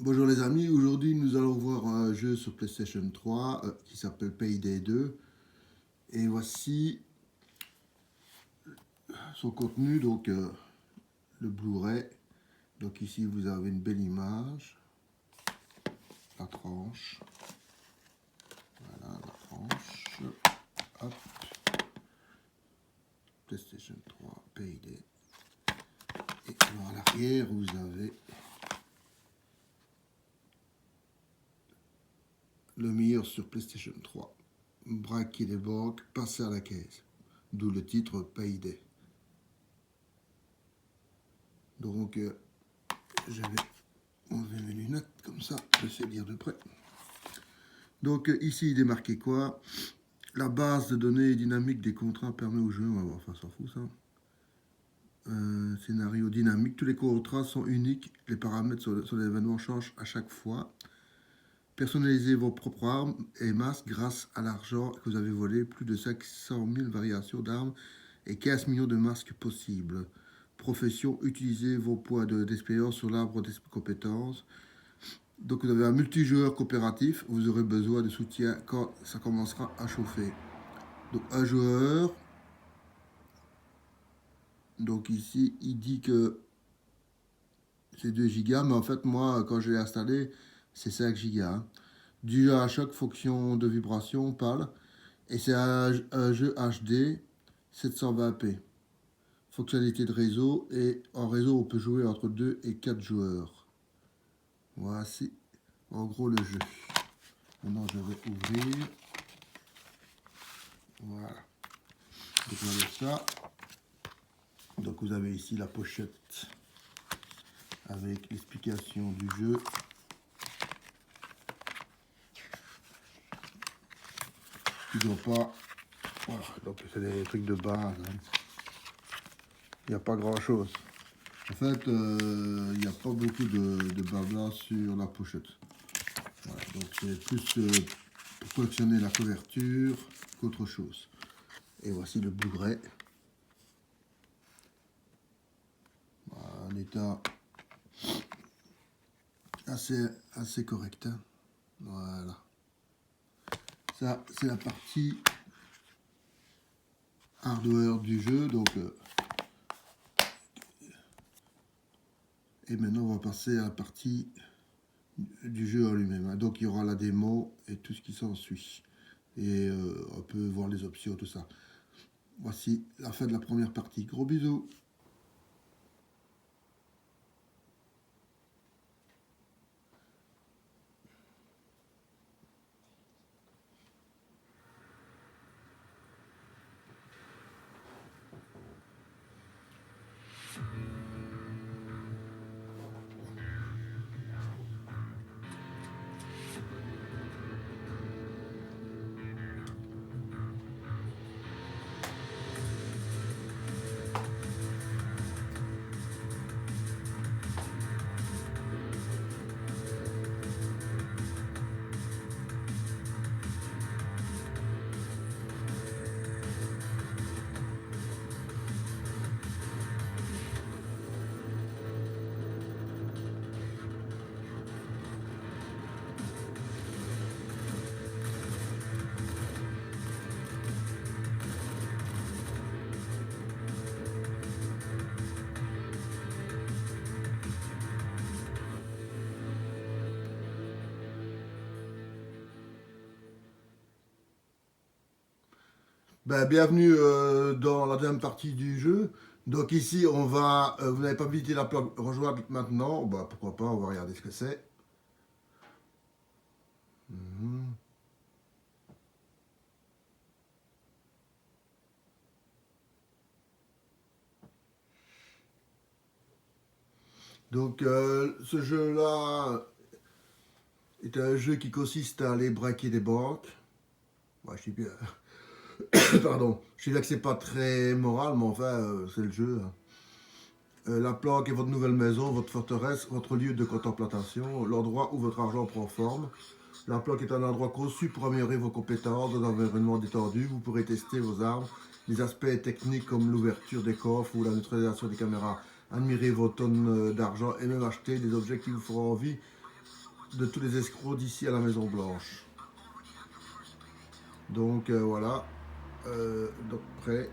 Bonjour les amis, aujourd'hui nous allons voir un jeu sur PlayStation 3 qui s'appelle Payday 2 et voici son contenu, donc le Blu-ray. Donc ici vous avez une belle image, la tranche, voilà la tranche, hop, PlayStation 3 Payday. Et alors à l'arrière vous avez le meilleur sur PlayStation 3, braquer des banques, passer à la caisse, d'où le titre Payday. Donc je vais enlever mes lunettes comme ça, je sais lire de près. Donc ici il est marqué quoi? La base de données dynamique des contrats permet au jeu, on va voir, enfin s'en fout ça. Scénario dynamique, tous les contrats sont uniques, les paramètres sur l'événement changent à chaque fois. Personnalisez vos propres armes et masques grâce à l'argent que vous avez volé, plus de 500 000 variations d'armes et 15 millions de masques possibles. Profession, utilisez vos points d'expérience sur l'arbre des compétences. Donc vous avez un multijoueur coopératif, vous aurez besoin de soutien quand ça commencera à chauffer. Donc un joueur, donc ici il dit que c'est 2 gigas, mais en fait moi quand je l'ai installé c'est 5 gigas. Hein. Du jeu à chaque fonction de vibration PAL, et c'est un jeu HD 720p. Fonctionnalité de réseau, et en réseau on peut jouer entre 2 et 4 joueurs. Voici en gros le jeu. Maintenant je vais ouvrir. Voilà. Donc voilà ça. Donc vous avez ici la pochette avec l'explication du jeu. Tu dois pas. Voilà, donc c'est des trucs de base. Hein. Il n'y a pas grand chose. En fait, il n'y a pas beaucoup de blabla sur la pochette. Voilà, donc c'est plus pour collectionner la couverture qu'autre chose. Et voici le Blu-ray. Voilà, un état assez correct. Hein. Voilà. Ça, c'est la partie hardware du jeu. Donc, et maintenant, on va passer à la partie du jeu en lui-même. Donc, il y aura la démo et tout ce qui s'ensuit. Et on peut voir les options, tout ça. Voici la fin de la première partie. Gros bisous. Ben, bienvenue dans la deuxième partie du jeu. Donc ici, on va, vous n'avez pas visité la plaque rejoindre maintenant. Ben, pourquoi pas, on va regarder ce que c'est. Mhm. Donc ce jeu-là est un jeu qui consiste à aller braquer des banques. Ouais, je sais bien. Pardon. Je sais bien que c'est pas très moral, mais enfin, c'est le jeu. Hein. La planque est votre nouvelle maison, votre forteresse, votre lieu de contemplation, l'endroit où votre argent prend forme. La planque est un endroit conçu pour améliorer vos compétences dans un environnement détendu. Vous pourrez tester vos armes, les aspects techniques comme l'ouverture des coffres ou la neutralisation des caméras. Admirer vos tonnes d'argent et même acheter des objets qui vous feront envie de tous les escrocs d'ici à la Maison Blanche. Donc voilà, donc prêt.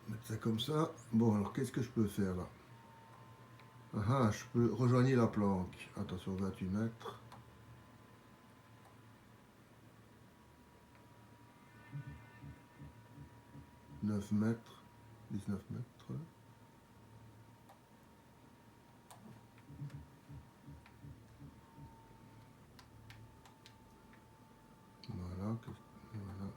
Mettre ça comme ça. Bon, alors qu'est-ce que je peux faire là? Ah, je peux rejoindre la planque. Attention, 28 mètres. 9 mètres. 19 mètres. Voilà. Voilà.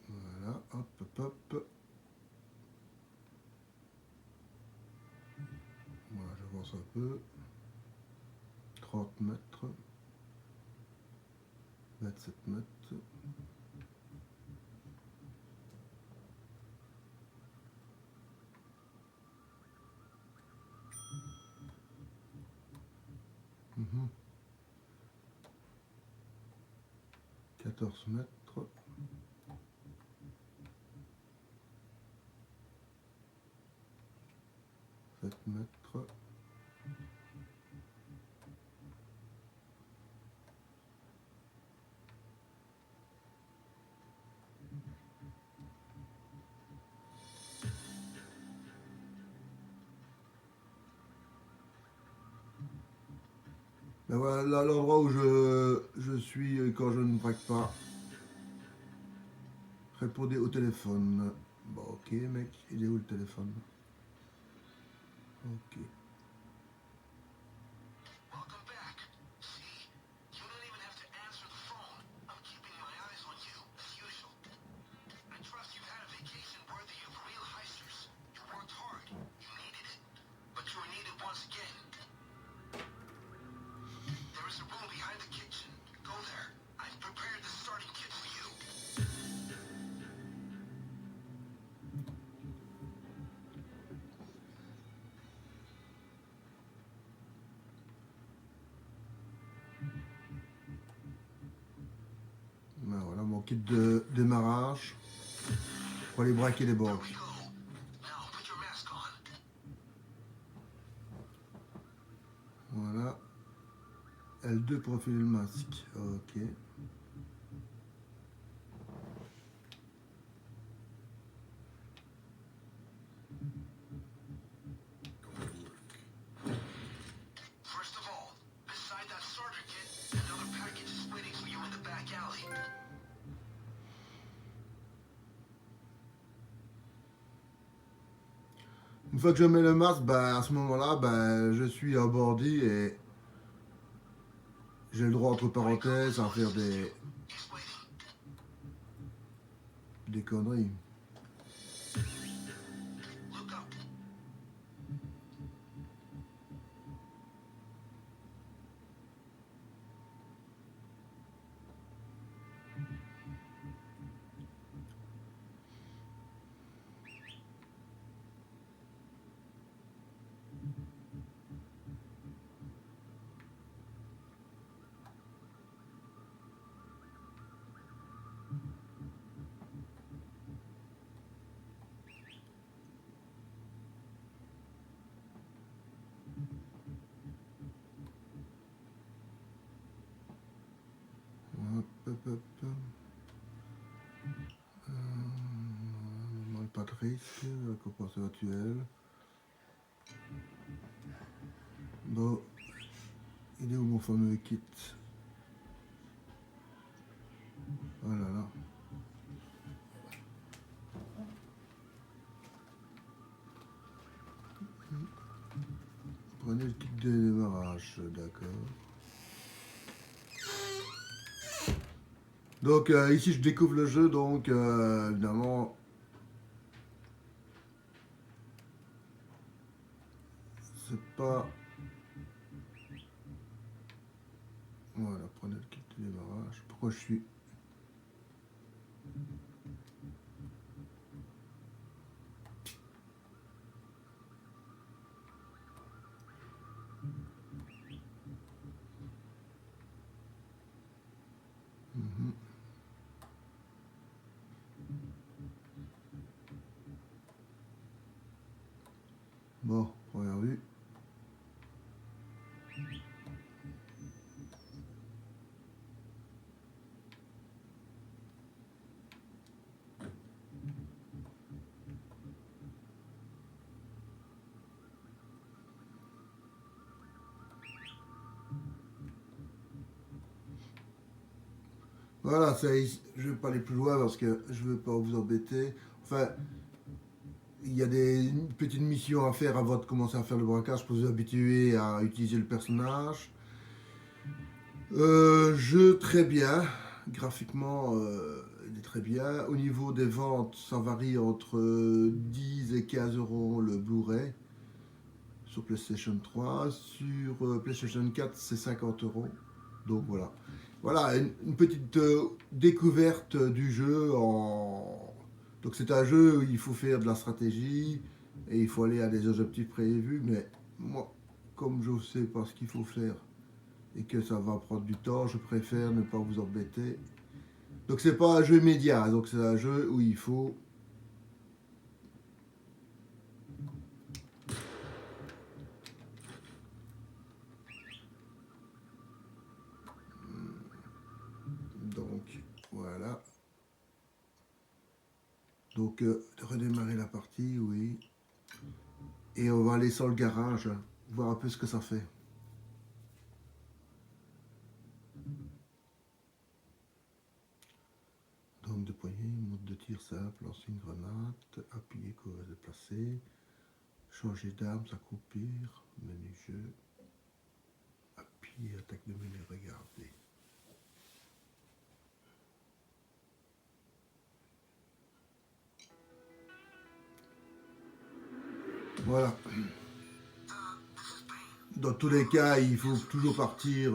Voilà, hop, hop, hop. Voilà, j'avance un peu. 30 mètres. 27 mètres. Mmh. 14 mètres. 7 mètres. Ben voilà l'endroit où je suis quand je ne braque pas. Répondez au téléphone. Bon, ok, mec, il est où le téléphone? Ok. Ben voilà mon kit de démarrage pour aller braquer les banques. Voilà. L2 pour enfiler le masque. Ok. Une fois que je mets le masque, ben, à ce moment-là, ben, je suis un bandit et j'ai le droit, entre parenthèses, à faire des conneries. Hop, hop, hop. Pas de risque, récompense virtuelle. Bon, il est où mon fameux kit? Oh là là. Prenez le kit de démarrage, d'accord. Donc ici je découvre le jeu, donc évidemment Voilà, prenez le kit de démarrage. Pourquoi je suis... Mhm. Bon, première vue. Voilà, ça, je ne vais pas aller plus loin parce que je ne veux pas vous embêter. Enfin, il y a une petite mission à faire avant de commencer à faire le braquage pour vous habituer à utiliser le personnage. Jeu très bien. Graphiquement, il est très bien. Au niveau des ventes, ça varie entre 10 et 15 euros le Blu-ray sur PlayStation 3. Sur PlayStation 4, c'est 50 euros. Donc voilà. Voilà, une petite découverte du jeu. Donc c'est un jeu où il faut faire de la stratégie et il faut aller à des objectifs prévus. Mais moi, comme je ne sais pas ce qu'il faut faire et que ça va prendre du temps, je préfère ne pas vous embêter. Donc c'est pas un jeu média, donc c'est un jeu où il faut... Donc voilà. Donc redémarrer la partie, oui. Et on va aller sur le garage, voir un peu ce que ça fait. Donc de poignée, mode de tir simple, lancer une grenade, appuyer pour se déplacer, changer d'arme, s'accroupir, menu jeu, appuyer, attaque de menu, regarder. Voilà. Dans tous les cas, il faut toujours partir.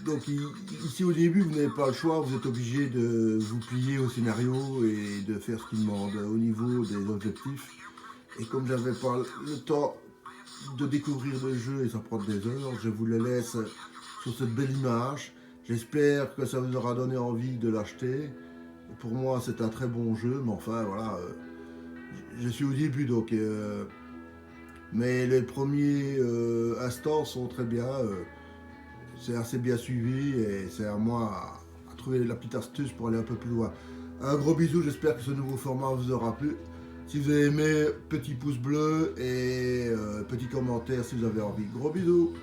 Donc ici au début, vous n'avez pas le choix, vous êtes obligé de vous plier au scénario et de faire ce qu'il demande au niveau des objectifs. Et comme j'avais pas le temps de découvrir le jeu et ça prend des heures, je vous le laisse sur cette belle image. J'espère que ça vous aura donné envie de l'acheter. Pour moi, c'est un très bon jeu, mais enfin voilà, je suis au début donc. Mais les premiers instants sont très bien. C'est assez bien suivi et c'est à moi à trouver la petite astuce pour aller un peu plus loin. Un gros bisou, j'espère que ce nouveau format vous aura plu. Si vous avez aimé, petit pouce bleu et petit commentaire si vous avez envie. Gros bisous.